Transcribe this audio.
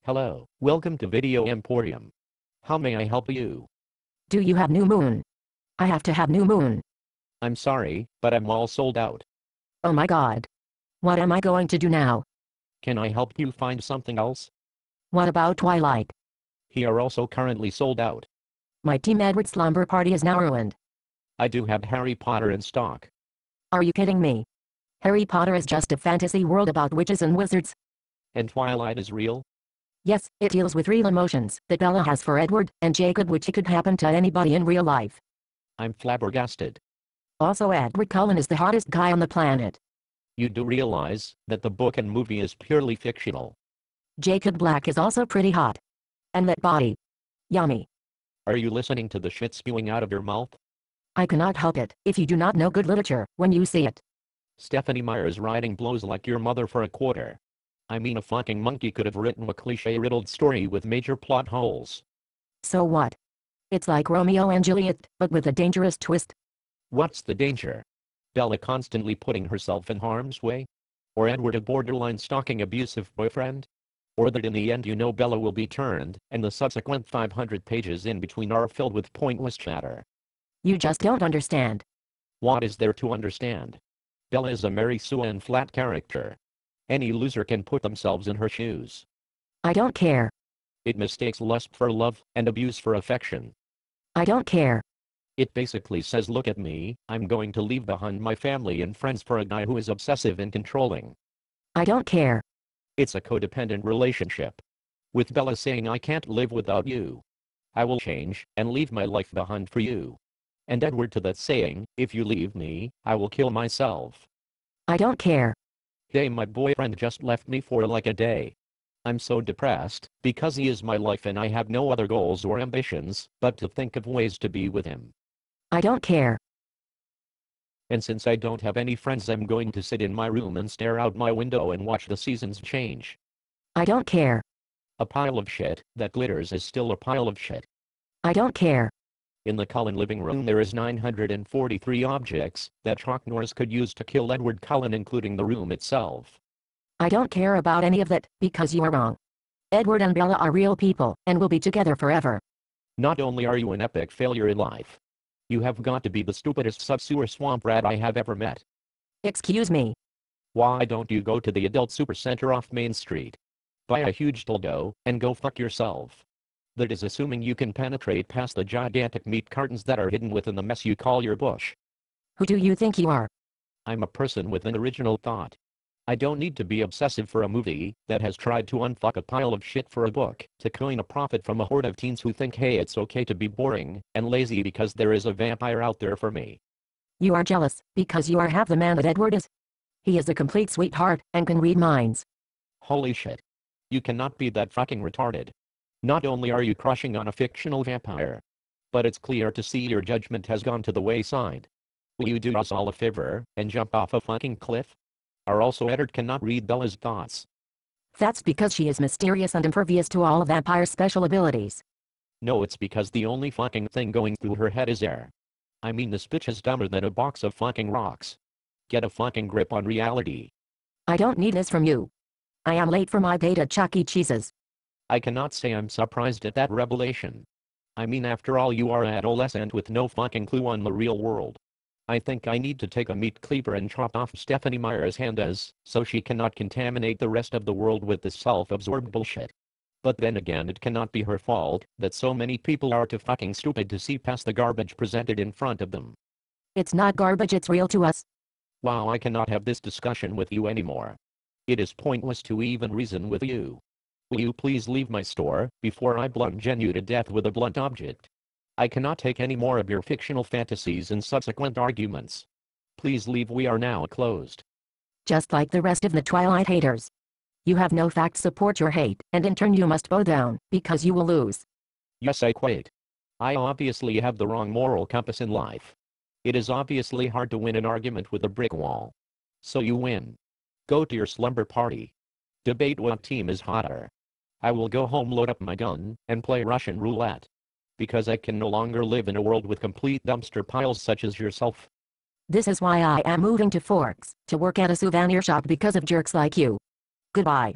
Hello, welcome to Video Emporium. How may I help you? Do you have new moon? I have to have new moon. I'm sorry, but I'm all sold out. Oh my god. What am I going to do now? Can I help you find something else? What about Twilight? He are also currently sold out. My Team Edward slumber party is now ruined. I do have Harry Potter in stock. Are you kidding me? Harry Potter is just a fantasy world about witches and wizards. And Twilight is real? Yes, it deals with real emotions that Bella has for Edward and Jacob, which could happen to anybody in real life. I'm flabbergasted. Also, Edward Cullen is the hottest guy on the planet. You do realize that the book and movie is purely fictional. Jacob Black is also pretty hot. And that body. Yummy. Are you listening to the shit spewing out of your mouth? I cannot help it if you do not know good literature when you see it. Stephanie Meyer's writing blows like your mother for a quarter. I mean, a fucking monkey could have written a cliche-riddled story with major plot holes. So what? It's like Romeo and Juliet, but with a dangerous twist. What's the danger? Bella constantly putting herself in harm's way? Or Edward a borderline stalking abusive boyfriend? Or that in the end you know Bella will be turned, and the subsequent 500 pages in between are filled with pointless chatter? You just don't understand. What is there to understand? Bella is a Mary Sue and flat character. Any loser can put themselves in her shoes. I don't care. It mistakes lust for love and abuse for affection. I don't care. It basically says, look at me, I'm going to leave behind my family and friends for a guy who is obsessive and controlling. I don't care. It's a codependent relationship. With Bella saying, I can't live without you. I will change and leave my life behind for you. And Edward to that saying, if you leave me, I will kill myself. I don't care. Hey, my boyfriend just left me for like a day. I'm so depressed, because he is my life and I have no other goals or ambitions, but to think of ways to be with him. I don't care. And since I don't have any friends, I'm going to sit in my room and stare out my window and watch the seasons change. I don't care. A pile of shit that glitters is still a pile of shit. I don't care. In the Cullen living room there is 943 objects that Chuck Norris could use to kill Edward Cullen, including the room itself. I don't care about any of that, because you are wrong. Edward and Bella are real people, and will be together forever. Not only are you an epic failure in life, you have got to be the stupidest sub-sewer swamp rat I have ever met. Excuse me. Why don't you go to the adult supercenter off Main Street? Buy a huge dildo, and go fuck yourself. That is assuming you can penetrate past the gigantic meat cartons that are hidden within the mess you call your bush. Who do you think you are? I'm a person with an original thought. I don't need to be obsessive for a movie that has tried to unfuck a pile of shit for a book to coin a profit from a horde of teens who think, hey, it's okay to be boring and lazy because there is a vampire out there for me. You are jealous, because you are half the man that Edward is. He is a complete sweetheart, and can read minds. Holy shit. You cannot be that fucking retarded. Not only are you crushing on a fictional vampire, but it's clear to see your judgment has gone to the wayside. Will you do us all a favor and jump off a fucking cliff? Or also Edward cannot read Bella's thoughts. That's because she is mysterious and impervious to all vampire special abilities. No, it's because the only fucking thing going through her head is air. I mean, this bitch is dumber than a box of fucking rocks. Get a fucking grip on reality. I don't need this from you. I am late for my date at Chuck E. Cheese's. I cannot say I'm surprised at that revelation. I mean, after all, you are an adolescent with no fucking clue on the real world. I think I need to take a meat cleaver and chop off Stephanie Meyer's hand so she cannot contaminate the rest of the world with this self-absorbed bullshit. But then again, it cannot be her fault that so many people are too fucking stupid to see past the garbage presented in front of them. It's not garbage, it's real to us. Wow, I cannot have this discussion with you anymore. It is pointless to even reason with you. Will you please leave my store before I bludgeon you to death with a blunt object? I cannot take any more of your fictional fantasies and subsequent arguments. Please leave, we are now closed. Just like the rest of the Twilight haters. You have no facts support your hate, and in turn you must bow down, because you will lose. Yes, I quit. I obviously have the wrong moral compass in life. It is obviously hard to win an argument with a brick wall. So you win. Go to your slumber party. Debate what team is hotter. I will go home, load up my gun, and play Russian roulette. Because I can no longer live in a world with complete dumpster piles such as yourself. This is why I am moving to Forks, to work at a souvenir shop because of jerks like you. Goodbye.